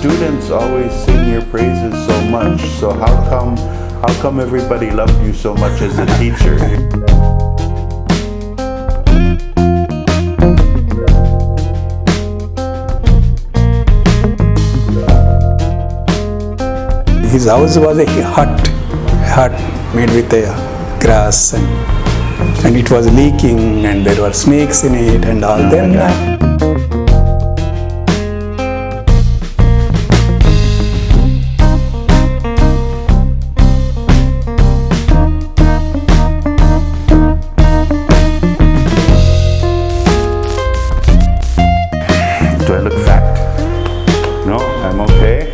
students always sing your praises so much. So how come everybody loved you so much as a teacher? His house was a hut made with a grass and it was leaking and there were snakes in it and all. Do I look fat? No, I'm okay.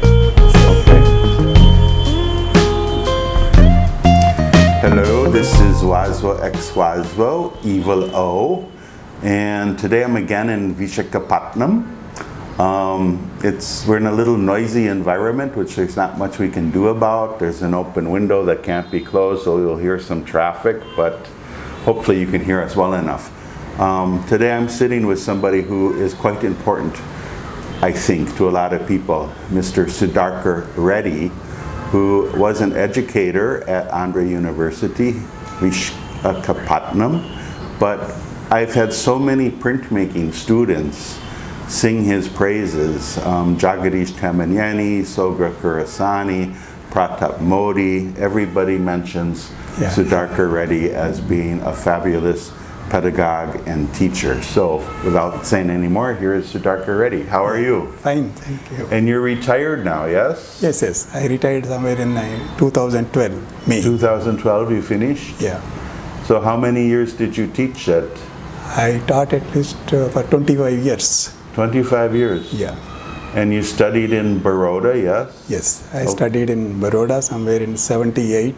Hello, this is Waswo X Waswo, Evil O, and today I'm again in Visakhapatnam. We're in a little noisy environment, which there's not much we can do about. There's an open window that can't be closed, so you'll hear some traffic, but hopefully you can hear us well enough. Today I'm sitting with somebody who is quite important, I think, to a lot of people, Mr. Sudharkar Reddy, who was an educator at Andhra University, Visakhapatnam, but I've had so many printmaking students sing his praises. Jagadeesh Tammineni, Sudharkar Reddy, Pratap Modi, everybody mentions Sudharkar Reddy as being a fabulous pedagogue and teacher. So without saying any more, here is Sudharkar Reddy. How are you? Fine, thank you. And you're retired now, yes? Yes. I retired somewhere in 2012, May. 2012 you finished? Yeah. So how many years did you teach at? I taught at least for 25 years. 25 years? Yeah. And you studied in Baroda, yes? Yes, I studied in Baroda somewhere in 78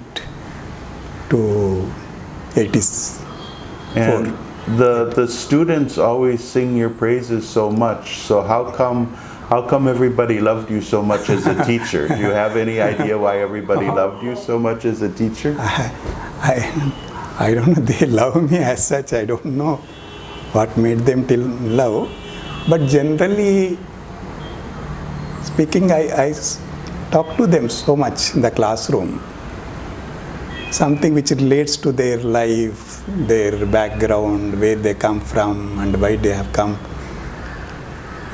to 80s. And the students always sing your praises so much. So how come everybody loved you so much as a teacher? Do you have any idea why everybody loved you so much as a teacher? I don't know. They love me as such. I don't know what made them till love. But generally speaking, I talk to them so much in the classroom. Something which relates to their life, their background, where they come from and why they have come,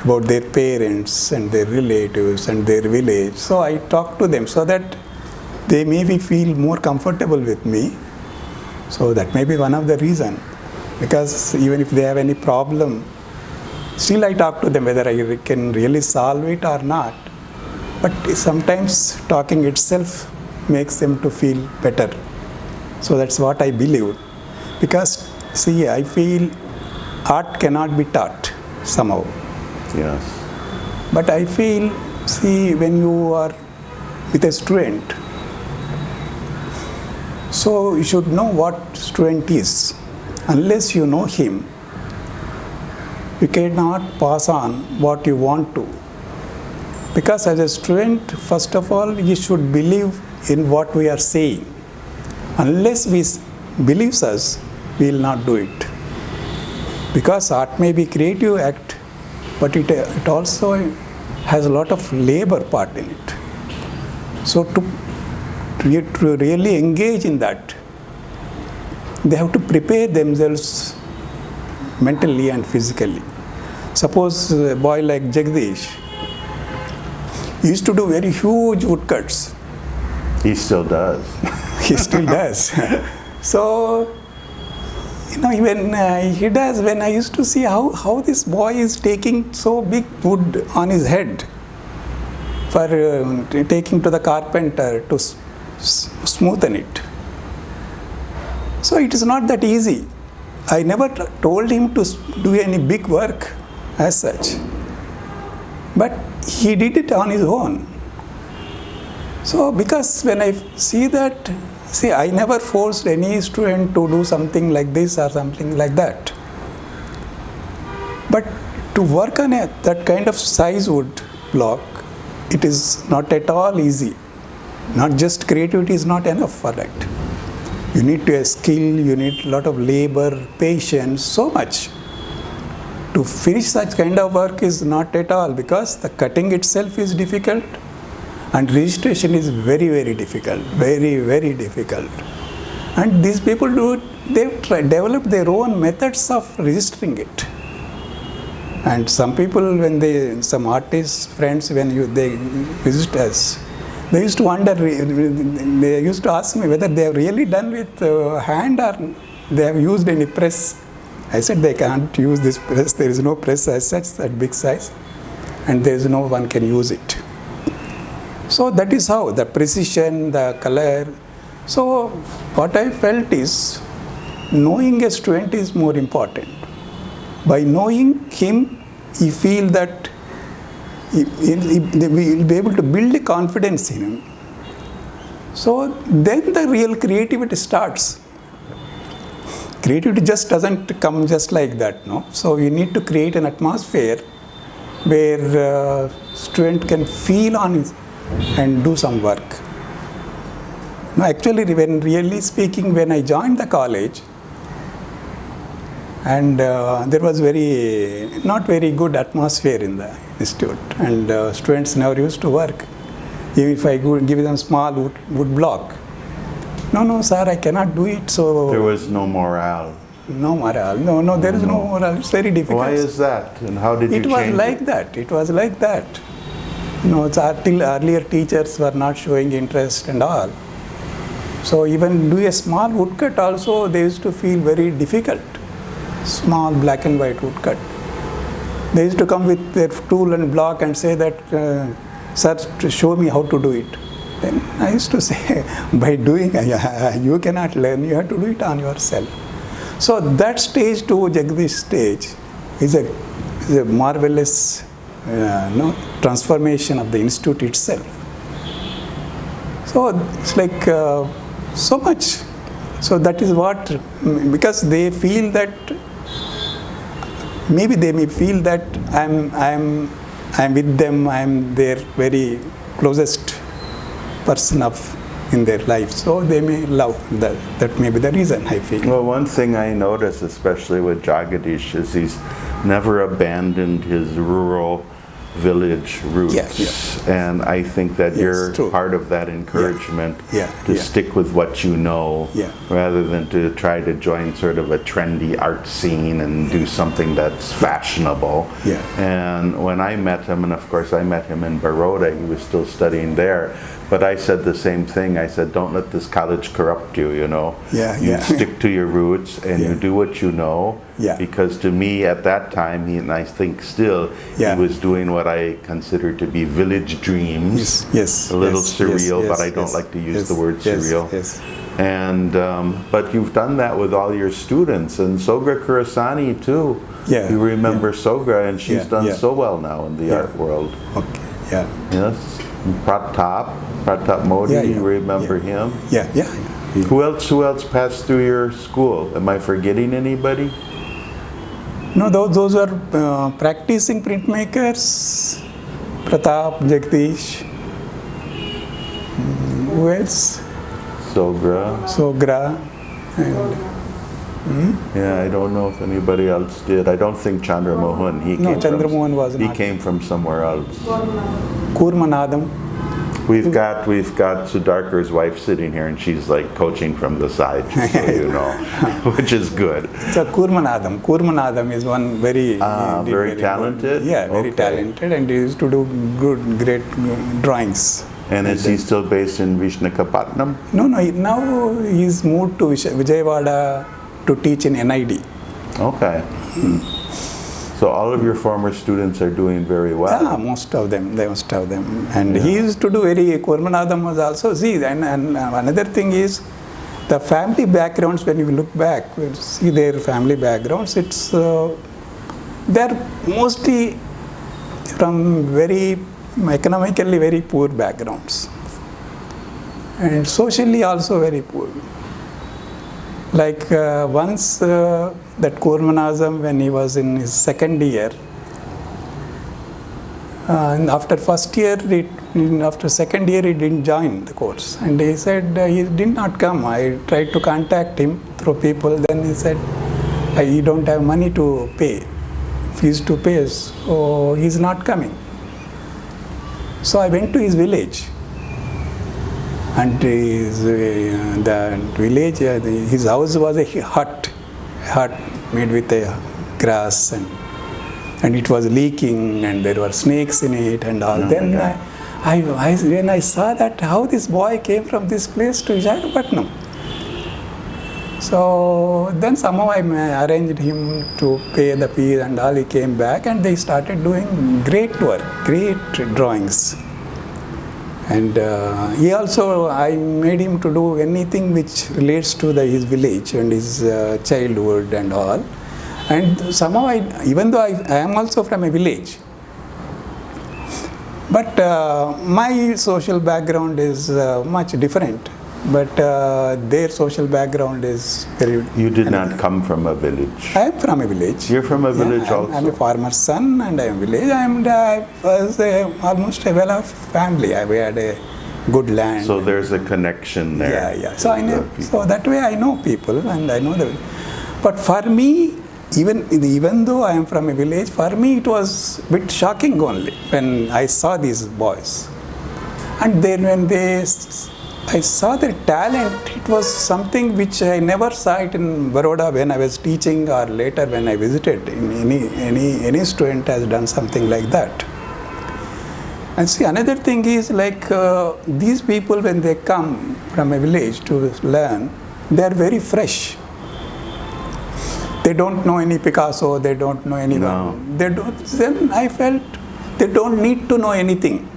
about their parents and their relatives and their village. So I talk to them so that they maybe feel more comfortable with me. So that may be one of the reasons. Because even if they have any problem, still I talk to them whether I can really solve it or not. But sometimes talking itself makes them to feel better. So that's what I believe. Because, see, I feel art cannot be taught somehow. Yes. But I feel, see, when you are with a student, so you should know what student is. Unless you know him, you cannot pass on what you want to. Because as a student, first of all, you should believe in what we are saying. Unless we believes us, we will not do it. Because art may be creative act, but it also has a lot of labor part in it. So to really engage in that, they have to prepare themselves mentally and physically. Suppose a boy like Jagadish, he used to do very huge woodcuts. He still does. He still does. So, even he does, when I used to see how this boy is taking so big wood on his head for taking to the carpenter to smoothen it. So it is not that easy. I never told him to do any big work as such. But he did it on his own. So because when I see that, I never forced any student to do something like this or something like that. But to work on that kind of size wood block, it is not at all easy. Not just creativity is not enough for that. You need to have skill, you need a lot of labor, patience, so much. To finish such kind of work is not at all, because the cutting itself is difficult and registration is very, very difficult, very, very difficult. And these people develop their own methods of registering it. And some people, some artists, friends, they visit us, they used to wonder, they used to ask me whether they have really done with hand or they have used any press. I said they can't use this press, there is no press as such, that big size, and there is no one can use it. So that is how, the precision, the color. So what I felt is, knowing a student is more important. By knowing him, you feel that we will be able to build a confidence in him. So then the real creativity starts. Creativity just doesn't come just like that, no? So you need to create an atmosphere where student can feel on it and do some work. No, actually, really speaking, when I joined the college, and there was not very good atmosphere in the institute, and students never used to work. Even if I give them small wood block, no, sir, I cannot do it. So there was no morale. No morale. No, there is no morale. It's very difficult. Why is that? And how did you change it? It was like that. Till earlier teachers were not showing interest and all. So even do a small woodcut also, they used to feel very difficult. Small black and white woodcut. They used to come with their tool and block and say that, sir, show me how to do it. Then I used to say, by doing, you cannot learn, you have to do it on yourself. So that stage to Jagadish stage is a marvelous transformation of the institute itself. So it's like so much. So that is what, because they feel that, maybe they may feel that I'm with them, I'm their very closest person in their life, so they may love that. That may be the reason, I feel. Well, one thing I notice, especially with Jagadish, is he's never abandoned his rural village roots. And I think that you're part of that encouragement to stick with what you know, rather than to try to join sort of a trendy art scene and do something that's fashionable. And when I met him, and of course I met him in Baroda, he was still studying there, but I said the same thing. I said, don't let this college corrupt you, you know. You stick to your roots and you do what you know. Because to me at that time, and I think still, he was doing what I consider to be village dreams. A little surreal, but I don't like to use the word surreal. And but you've done that with all your students, and Sogra Kurasani too. You remember Sogra, and she's done so well now in the art world. Yes. Pratap Modi, you remember him? Who else passed through your school? Am I forgetting anybody? No, those were practicing printmakers. Pratap, Jagadish. Who else? Sogra. And, I don't know if anybody else did. I don't think Chandra Mohan. He came from somewhere else. Kurmanadam. We've got Sudharkar's wife sitting here, and she's like coaching from the side, just so you know, which is good. So Kurmanadam is one very talented. Very talented, and he used to do great drawings. And is he still based in Visakhapatnam? No. Now he's moved to Vijayawada to teach in NID. Okay. So all of your former students are doing very well. Yeah, most of them. And he used to do Kurmanadam was also, and another thing is, the family backgrounds, when you look back, when you see their family backgrounds, they're mostly from very economically very poor backgrounds. And socially also very poor. Like once that Kurmanazam, when he was in his second year, and after second year he didn't join the course, and he said he did not come. I tried to contact him through people, then he said, I don't have money to pay fees to pay, so he's not coming. So I went to his village, and the village, his house was a hut made with a grass, and it was leaking, and there were snakes in it and all. Then when I saw that how this boy came from this place to Visakhapatnam. So then somehow I arranged him to pay the fees and all. He came back and they started doing great work, great drawings. And I made him to do anything which relates to his village and his childhood and all. And somehow, even though I am also from a village, but my social background is much different. But their social background is very... You did not come from a village. I am from a village. You're from a village also? I'm a farmer's son and I am a village. I was almost a well-off family. We had a good land. So there's a connection there. Yeah. So I know. So that way I know people and I know the... But for me, even though I am from a village, for me it was a bit shocking only when I saw these boys. And then when I saw their talent, it was something which I never saw it in Baroda when I was teaching or later when I visited. Any student has done something like that. And see, another thing is like these people, when they come from a village to learn, they are very fresh. They don't know any Picasso, they don't know anyone. No. Then I felt they don't need to know anything.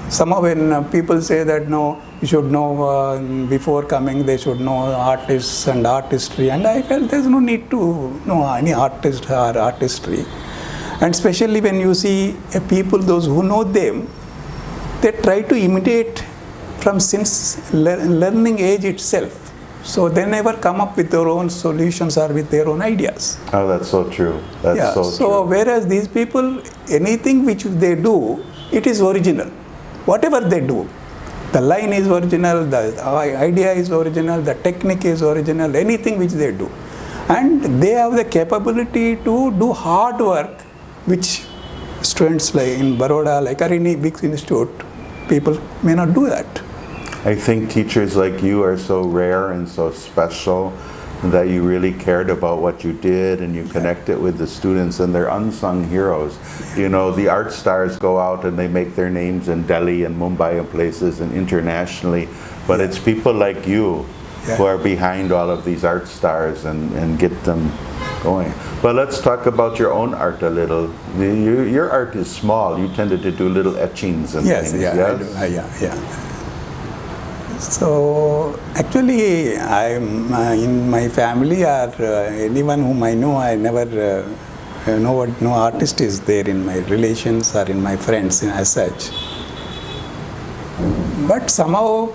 Somehow when people say that no, you should know before coming, they should know artists and artistry, and I felt there's no need to know any artist or artistry. And especially when you see people, those who know them, they try to imitate from since learning age itself. So they never come up with their own solutions or with their own ideas. Oh, that's so true. That's so true. Whereas these people, anything which they do, it is original. Whatever they do, the line is original, the idea is original, the technique is original, anything which they do. And they have the capability to do hard work, which students like in Baroda, like or any big institute, people may not do that. I think teachers like you are so rare and so special that you really cared about what you did and you connected with the students, and they're unsung heroes. You know, the art stars go out and they make their names in Delhi and Mumbai and places and internationally, but it's people like you who are behind all of these art stars and get them going. But let's talk about your own art a little. Your art is small. You tended to do little etchings and things. Yeah. So actually, I'm in my family or anyone whom I know, I never no artist is there in my relations or in my friends as such. But somehow,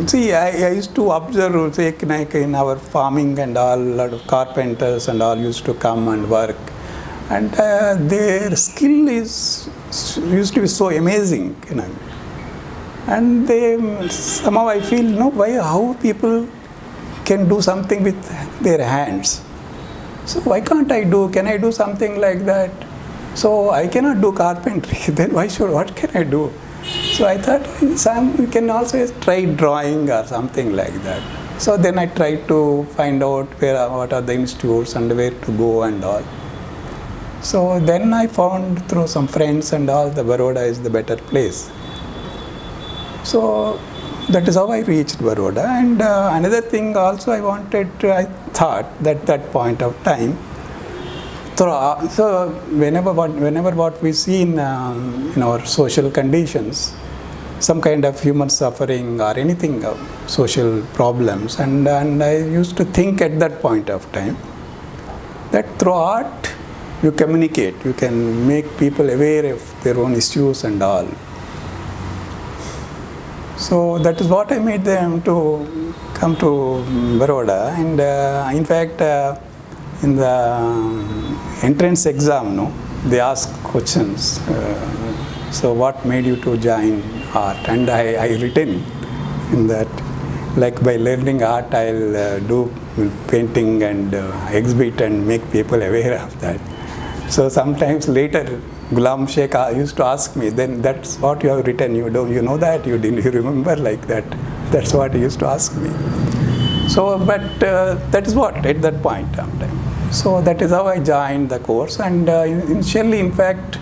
see, I used to observe, say, like in our farming and all, a lot of carpenters and all used to come and work, and their skill used to be so amazing, you know. And somehow I feel, how people can do something with their hands. So why can't can I do something like that? So I cannot do carpentry, then what can I do? So I thought we can also try drawing or something like that. So then I tried to find out what are the institutes and where to go and all. So then I found through some friends and all, the Baroda is the better place. So that is how I reached Baroda. And another thing also I thought that point of time. So whenever what we see in our social conditions, some kind of human suffering or anything, social problems, and I used to think at that point of time that through art you communicate, you can make people aware of their own issues and all. So that is what I made them to come to Baroda, and in fact in the entrance exam, they ask questions. So what made you to join art? And I written in that, like by learning art, I'll do painting and exhibit and make people aware of that. So sometimes later, Ghulam Sheikh used to ask me, then that's what you have written, you know that, you didn't, you remember like that. That's what he used to ask me. So, but that is what, at that point of time. So that is how I joined the course, and initially, in fact,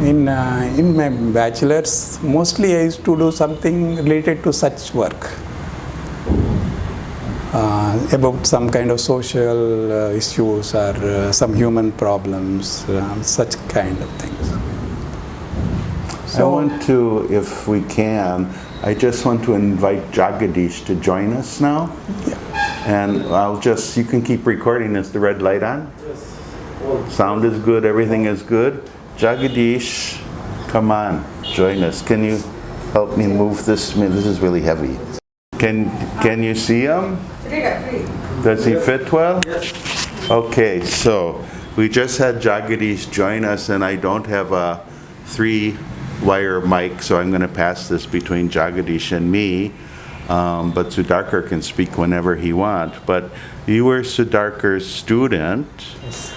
in my bachelor's, mostly I used to do something related to such work. About some kind of social issues or some human problems, such kind of things. So I want to, if we can, I just want to invite Jagadish to join us now. Yeah. And you can keep recording. Is the red light on? Yes. Sound is good, everything is good. Jagadish, come on, join us. Can you help me move this? This is really heavy. Can you see him? Does he fit well? Yes. Okay, so we just had Jagadish join us, and I don't have a 3-wire mic, so I'm going to pass this between Jagadish and me. But Sudharkar can speak whenever he wants. But you were Sudharkar's student, yes,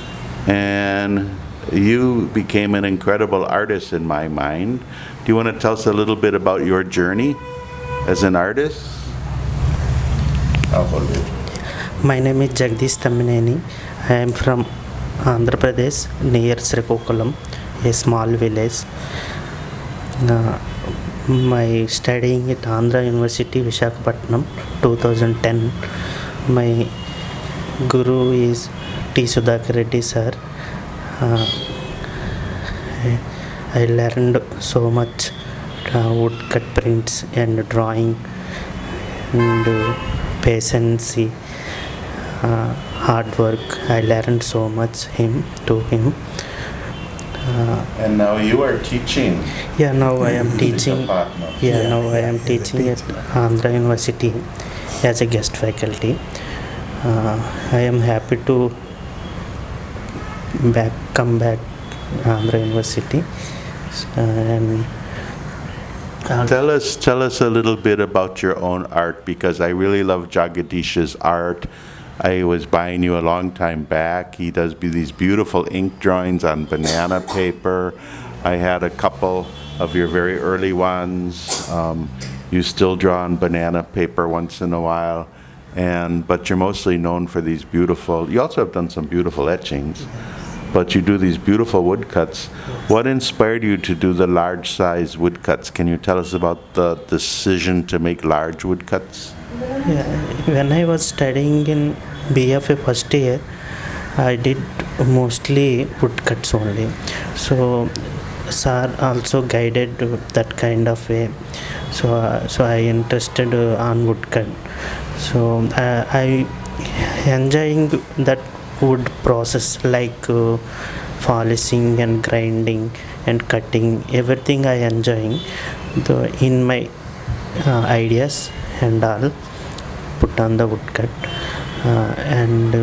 and you became an incredible artist in my mind. Do you want to tell us a little bit about your journey as an artist? My name is Jagadeesh Tammineni. I am from Andhra Pradesh, near Srikakulam, a small village. My studying at Andhra University, Visakhapatnam, 2010. My guru is Sudharkar Reddy sir. I learned so much woodcut prints and drawing and patience, hard work. I learned so much to him. And now you are teaching. Yeah, now I am teaching. Now I am teaching at Andhra University as a guest faculty. I am happy to come back Andhra University. And tell us a little bit about your own art, because I really love Jagadish's art. I was buying you a long time back. He does these beautiful ink drawings on banana paper. I had a couple of your very early ones. You still draw on banana paper once in a while, but you're mostly known for these beautiful. You also have done some beautiful etchings, but you do these beautiful woodcuts. What inspired you to do the large size woodcuts? Can you tell us about the decision to make large woodcuts? Yeah, when I was studying in BFA first year, I did mostly woodcuts only. So sir also guided that kind of way. So I interested on woodcut. So I enjoying that wood process, like polishing and grinding and cutting. Everything I enjoying in my ideas and all put on the woodcut. And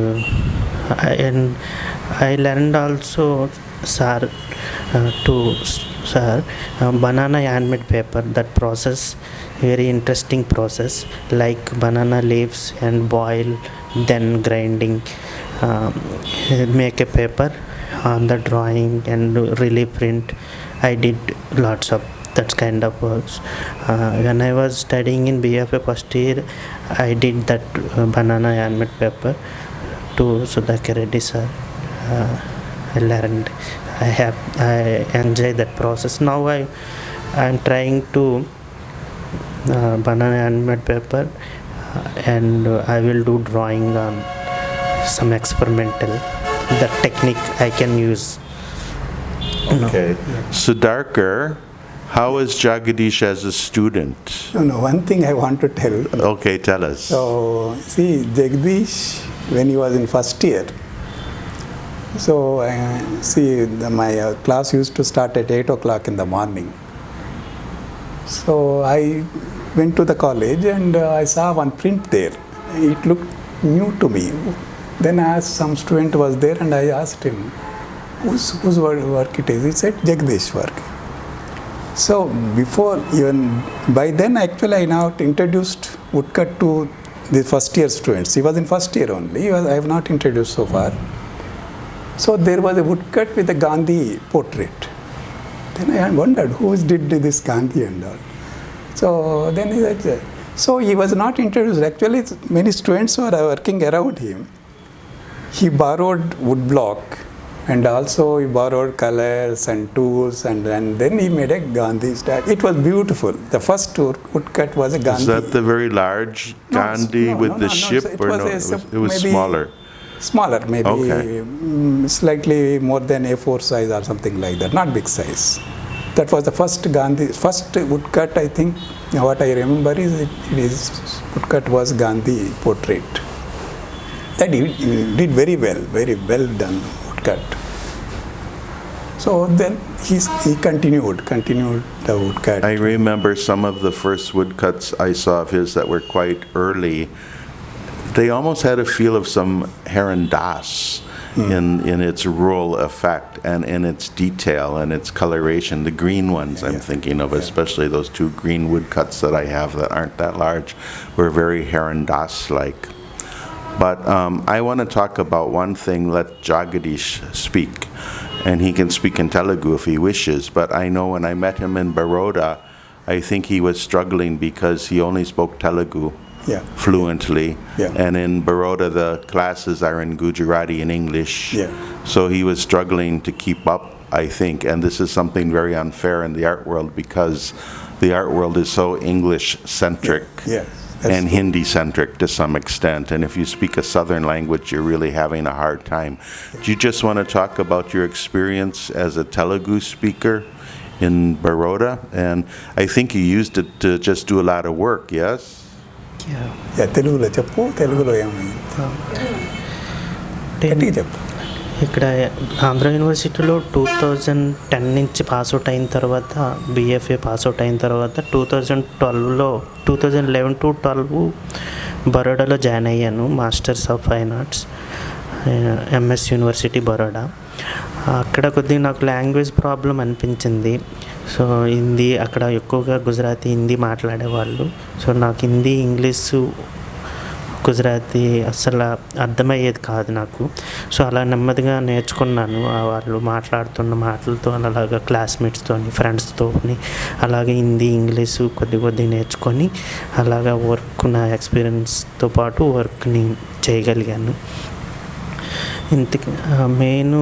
I learned also banana handmade paper. That process, very interesting process, like banana leaves and boil, then grinding, make a paper on the drawing and relief print. I did lots of that kind of works. When I was studying in BFA first year, I did that banana handmade paper to Sudharkar Reddy sir. I learned. I enjoy that process. Now I am trying to banana handmade paper, and I will do drawing on some experimental. That technique I can use. Okay. Sudharkar, how is Jagadish as a student? No, one thing I want to tell. Okay, tell us. So, see, Jagadish, when he was in first year, so my class used to start at 8 o'clock in the morning. So I went to the college and I saw one print there. It looked new to me. Then I asked, some student was there, and I asked him, whose work it is? He said, Jagadish work. So by then actually I now introduced woodcut to the first year students. He was in first year only. I have not introduced so far. So there was a woodcut with a Gandhi portrait. Then I wondered who did this Gandhi and all. So then he said, so he was not introduced. Actually, many students were working around him. He borrowed wood block and also he borrowed colors and tools and then he made a Gandhi statue. It was beautiful. The first woodcut was a Gandhi. Is that the very large Gandhi with the ship or no? It was smaller. Smaller, maybe Okay. Slightly more than A4 size or something like that, not big size. That was the first Gandhi, first woodcut, I think. What I remember is woodcut was Gandhi portrait. That he did very well done woodcut. So then he continued the woodcut. I remember some of the first woodcuts I saw of his that were quite early. They almost had a feel of some Heron Das in its rural effect and in its detail and its coloration. The green ones I'm thinking of, especially those two green woodcuts that I have that aren't that large, were very Heron Das-like. But I want to talk about one thing. Let Jagadish speak, and he can speak in Telugu if he wishes. But I know when I met him in Baroda, I think he was struggling because he only spoke Telugu fluently. And in Baroda, the classes are in Gujarati and English. So he was struggling to keep up, I think. And this is something very unfair in the art world because the art world is so English-centric. And Hindi-centric to some extent. And if you speak a southern language, you're really having a hard time. Do you just want to talk about your experience as a Telugu speaker in Baroda? And I think you used it to just do a lot of work, yes? Telugulo cheppu, Telugulo ఏమైంది? చెప్పు. ఇక్కడ ఆంధ్ర యూనివర్సిటీలో 2010 నుంచి pass out అయిన తర్వాత BFA pass out అయిన తర్వాత 2011 to 12 బరోడాలో జాయిన్ అయ్యాను. Masters of fine arts MS university Baroda. అక్కడ కొద్దిగా నాకు లాంగ్వేజ్ ప్రాబ్లం అనిపించింది. సో హిందీ అక్కడ ఎక్కువగా గుజరాతీ హిందీ మాట్లాడేవాళ్ళు. సో నాకు హిందీ ఇంగ్లీషు గుజరాతీ అస్సలు అర్థమయ్యేది కాదు నాకు. సో అలా నెమ్మదిగా నేర్చుకున్నాను. వాళ్ళు మాట్లాడుతున్న మాటలతో అలాగా క్లాస్మేట్స్తో ఫ్రెండ్స్తో అలాగే హిందీ ఇంగ్లీషు కొద్ది నేర్చుకొని అలాగా వర్క్ నా ఎక్స్పీరియన్స్తో పాటు వర్క్ని చేయగలిగాను. ఇంతకు మెయిన్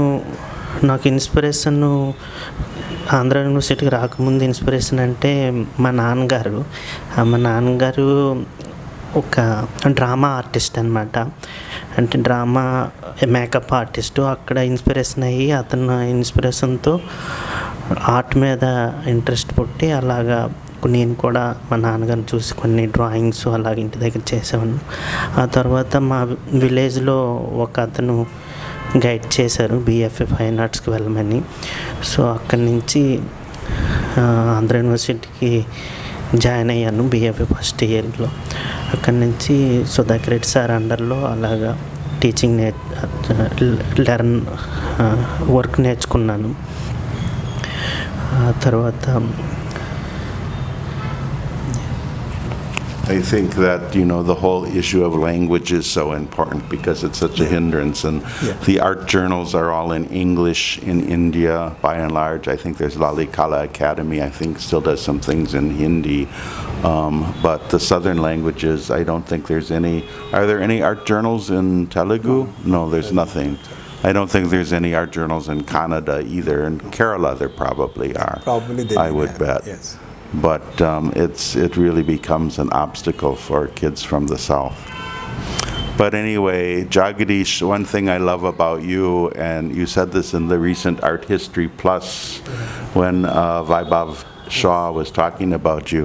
నాకు ఇన్స్పిరేషన్ ఆంధ్ర యూనివర్సిటీకి రాకముందు ఇన్స్పిరేషన్ అంటే మా నాన్నగారు ఒక డ్రామా ఆర్టిస్ట్ అనమాట. అంటే డ్రామా మేకప్ ఆర్టిస్టు. అక్కడ ఇన్స్పిరేషన్ అయ్యి అతను ఇన్స్పిరేషన్తో ఆర్ట్ మీద ఇంట్రెస్ట్ పుట్టి అలాగా నేను కూడా మా నాన్నగారిని చూసి కొన్ని డ్రాయింగ్స్ అలాగ ఇంటి దగ్గర చేసేవాడిని. ఆ తర్వాత మా విలేజ్లో ఒక అతను గైడ్ చేశారు బిఎఫ్ఏ ఫైన్ ఆర్ట్స్కి వెళ్ళమని. సో అక్కడి నుంచి ఆంధ్ర యూనివర్సిటీకి జాయిన్ అయ్యాను బిఎఫ్ఏ ఫస్ట్ ఇయర్లో. అక్కడి నుంచి సుధాకర్ రెడ్డి సార్ అండర్లో అలాగా టీచింగ్ వర్క్ నేర్చుకున్నాను. తర్వాత I think that, the whole issue of language is so important because it's such a hindrance. And the art journals are all in English in India, by and large. I think there's Lalikala Academy, I think, still does some things in Hindi. But the southern languages, I don't think there's any. Are there any art journals in Telugu? No, there's nothing. I don't think there's any art journals in Kannada either. In Kerala, there probably are. Probably they I would bet. Yes. But it really becomes an obstacle for kids from the south. But anyway, Jagadish, one thing I love about you, and you said this in the recent Art History Plus when Vaibhav Shaw was talking about you,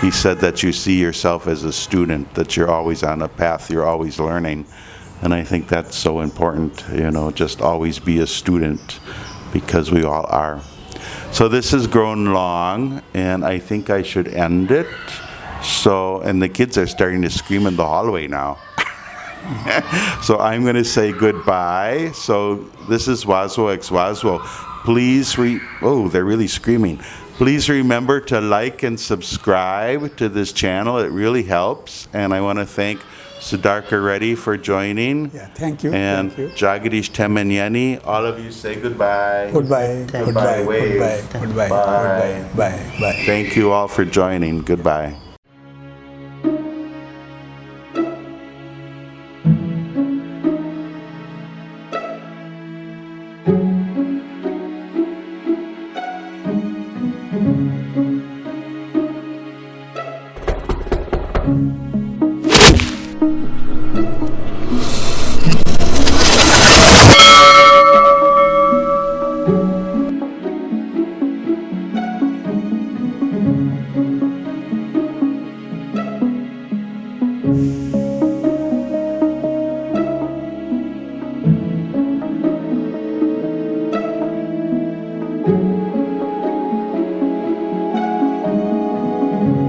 he said that you see yourself as a student, that you're always on a path, you're always learning. And I think that's so important, just always be a student because we all are. So this has grown long, and I think I should end it. And the kids are starting to scream in the hallway now. So I'm going to say goodbye. So this is Waswo X Waswo. Please, they're really screaming. Please remember to like and subscribe to this channel. It really helps. And I want to thank Sudharkar Reddy for joining. Yeah, thank you. And Thank you. Jagadish Tammineni. All of you say goodbye. Goodbye. Thank Goodbye. you. Wave. Goodbye. Goodbye. Bye. Goodbye. Bye. Bye. Thank you all for joining. Goodbye. Bye.